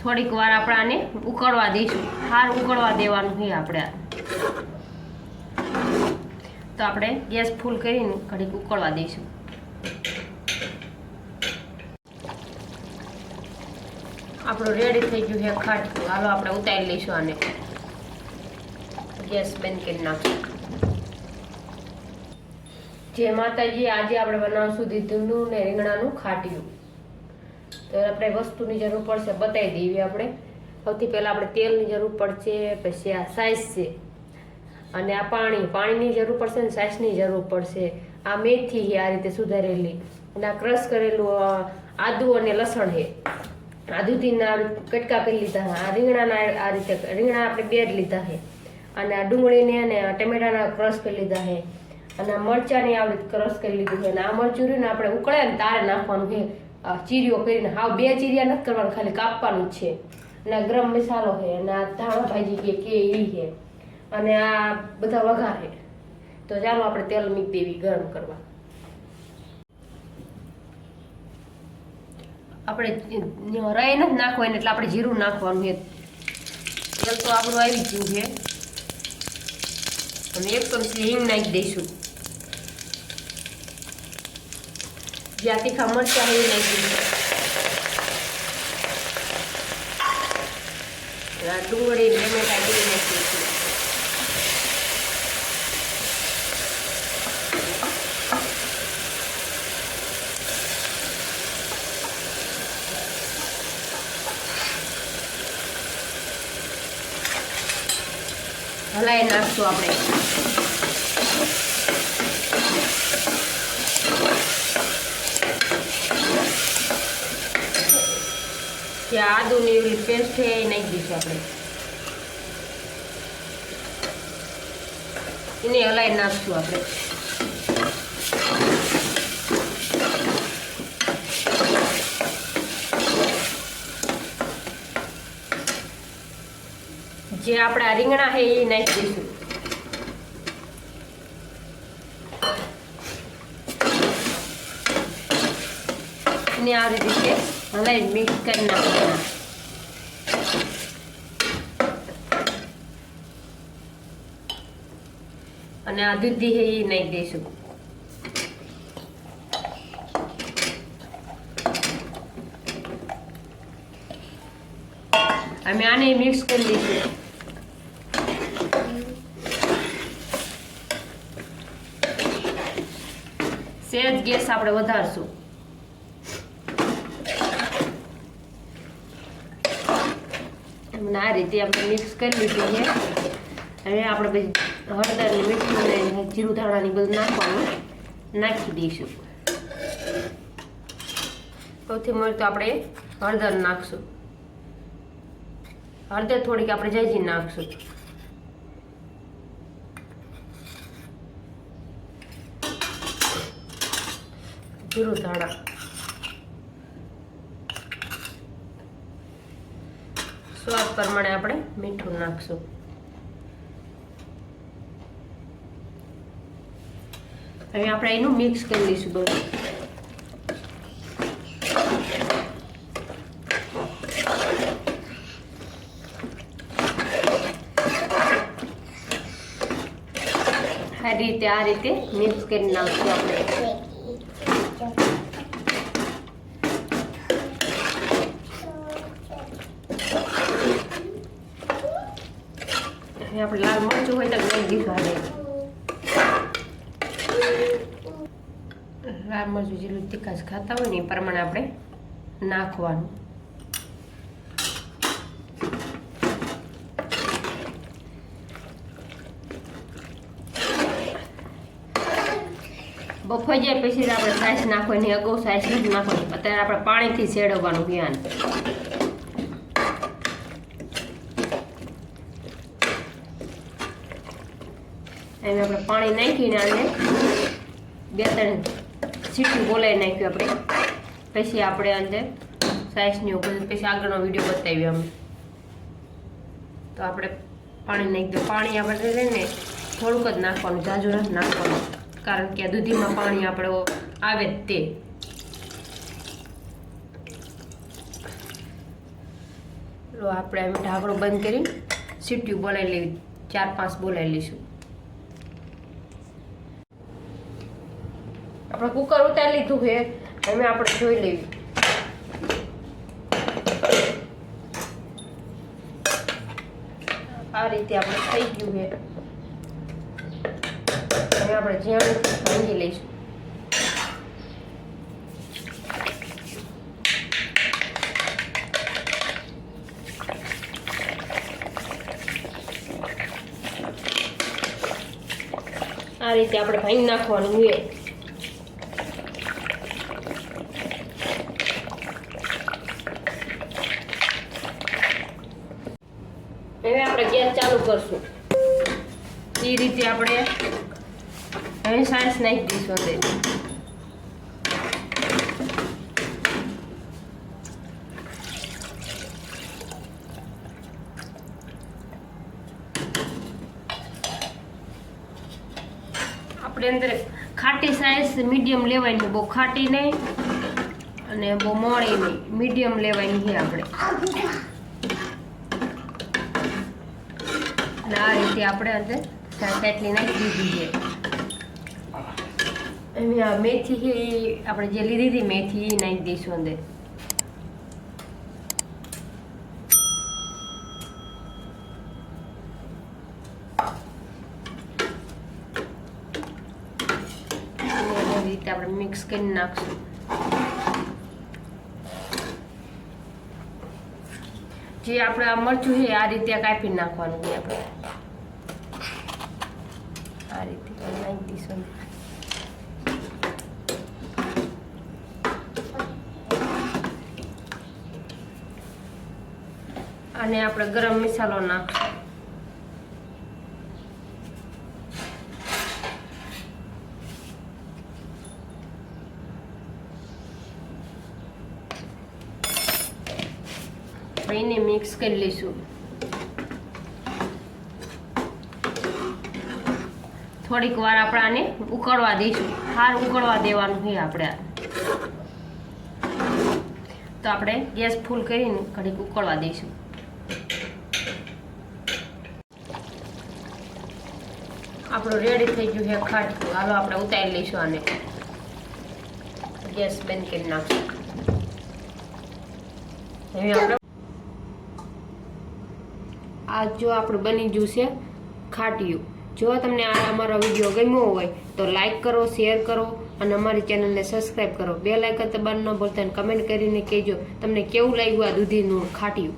થોડીક વાર આપણે આને ઉકળવા દઈશું. હાર ઉકળવા દેવાનું છે આપણે. તો આપણે ગેસ ફૂલ કરીને ઘડીક ઉકળવા દઈશું. આપણું રેડી થઈ ગયું છે ખાટું. હાલો આપણે ઉતારી લઈશું આને. ગેસ બંધ કરી નાખશું. જય માતાજી. આજે આપણે બનાવશું દીધુંનું ને રીંગણાનું ખાટિયું. તો આપણે વસ્તુની જરૂર પડશે બતાવી દઈએ. આપણે સૌથી પહેલાં આપણે તેલની જરૂર પડશે, પછી આ સાઈઝ છે, અને આ પાણીની જરૂર પડશે ને સાઈઝની જરૂર પડશે. આ મેથી છે આ રીતે સુધારેલી, અને આ ક્રશ કરેલું આદુ અને લસણ છે. આદુથી કટકા કરી લીધા. આ રીંગણાના આ રીતે રીંગણા આપણે 2 જ લીધા છે, અને આ ડુંગળીને અને ટમેટાના ક્રશ કરી લીધા છે, અને આ મરચાંની આ રીતે ક્રશ કરી લીધું છે. અને આ મરચું ને આપણે ઉકળે ને તારે નાખવાનું છે. ચીરીઓ કરીને હાવ 2 ચીરિયા નથી કરવાનું, ખાલી કાપવાનું જ છે. અને આ ગરમ મસાલો છે, અને આ ધાણા ભાજી કે એ છે, અને આ બધા વઘાર છે. તો ચાલો આપણે તેલ મૂકી દેવી ગરમ કરવા. આપણે રાઈ નથી નાખવાની એટલે આપણે જીરું નાખવાનું છે. તેલ તો આપણું આવી ગયું છે, અને 1 ચમચી હિંગ નાખી દઈશું. જ્યાં તીખા મરચાં એ નાખી દઈશું. ડુંગળી ટમેટા એ નાખી દઈશું. હલાઈ નાખશું આપણે. જે આદુની એવી પેસ્ટ છે એ નાખી દઈશું આપણે. એને હલાઈ નાખશું આપણે. જે આપણા રીંગણા છે એ નાખી દઈશું. અને આ રીતે હલાઈ મિક્સ કરી નાખવાના. અને આ દૂધી છે એ નાખી દઈશું. અમે આને મિક્સ કરી દઈશું. સહેજ ગેસ આપણે વધારશું. આ રીતે આપણે મિક્સ કરી લીધું છે. હવે આપણે પછી હળદર ને મીઠું ને જીરું ધાણાની બધું નાખવાનું નાખી દઈશું. સૌથી મળે તો આપણે હળદર નાખશું. હળદર થોડીક આપણે જાજી નાખશું. જીરું ધાણા, સ્વાદ પ્રમાણે આપણે મીઠું નાખશું. હવે આપણે એનું મિક્સ કરી લઈશું બધું. આ રીતે મિક્સ કરી નાખશું આપણે. આપણે લાલ મરચું હોય તો નાખી દીધું. લાલ મરચું જેટલું તીખાશ ખાતા હોય ને એ પ્રમાણે આપણે નાખવાનું. બફાઈ જાય પછી આપણે સાઈઝ નાખવાની. અગાઉ સાઈઝ નથી નાખવાની. અત્યારે આપણે પાણીથી સેડવવાનું ધ્યાન. એમ આપણે પાણી નાખીને આને 2-3 સીટી બોલાવી નાખ્યું આપણે. પછી આપણે અંદર સાઈઝની ઉપર પછી આગળનો વિડીયો બતાવ્યો અમે. તો આપણે પાણી નાખી દો. પાણી આપણે લઈને થોડુંક જ નાખવાનું, ઝાઝું નથી નાખવાનું, કારણ કે આ દૂધીમાં પાણી આપણે આવે જ તે. લો આપણે એમ ઢાંકણો બંધ કરી સીટીયું બોલાવી લેવી, 4-5 બોલાવી લઈશું. આપણે કુકર ઉતારી લીધું છે, એમાં આપણે જોઈ લેવી. આ રીતે આપણે થઈ ગયું છે. હવે આપણે ઝીણું ભાંગી લઈશું. આ રીતે આપણે ભાંગી નાખવાનું છે. હવે આપણે ગેસ ચાલુ કરશું. એ રીતે આપણે હવે સાસ નાખી દઈશું અંદર. આપણે અંદર ખાટી સાઈઝ મીડિયમ લેવાની, બહુ ખાટી નહીં અને બહુ મોળી નહીં, મીડિયમ લેવાની છે આપણે. અને આ રીતે આપણે અંદર કેટલી નાખી દીધી છે. આ મેથી છે એ આપણે જે લીધી હતી મેથી એ નાખી દઈશું અંદર. રીતે આપણે મિક્સ કરી નાખશું. જે આપણે આ મરચું છે આ રીતે કાપી નાખવાનું છે. આપણે આ રીતે નાખી દઈશું. અને આપણે ગરમ મસાલો નાખશું. એને મિક્સ કરી લઈશું. થોડીક વાર આપણે આને ઉકળવા દઈશું. હાર ઉકળવા દેવાનું છે આપણે. તો આપણે ગેસ ફૂલ કરીને ઘડીક ઉકળવા દઈશું. આપણું રેડી થઈ ગયું છે ખાટું. હાલો આપણે ઉતારી લઈશું આને. ગેસ બંધ કરી નાખશું. હવે આપણે આ જો આપણું બની ગયું છે ખાટિયું. જો તમને આ અમારો વિડીયો ગમ્યો હોય તો લાઈક કરો, શેર કરો અને અમારી ચેનલને સબસ્ક્રાઈબ કરો. બેલ આઇકન દબાવવાનું ન ભૂલતા. કમેન્ટ કરીને કહેજો તમને કેવું લાગ્યું આ દૂધીનું ખાટિયું.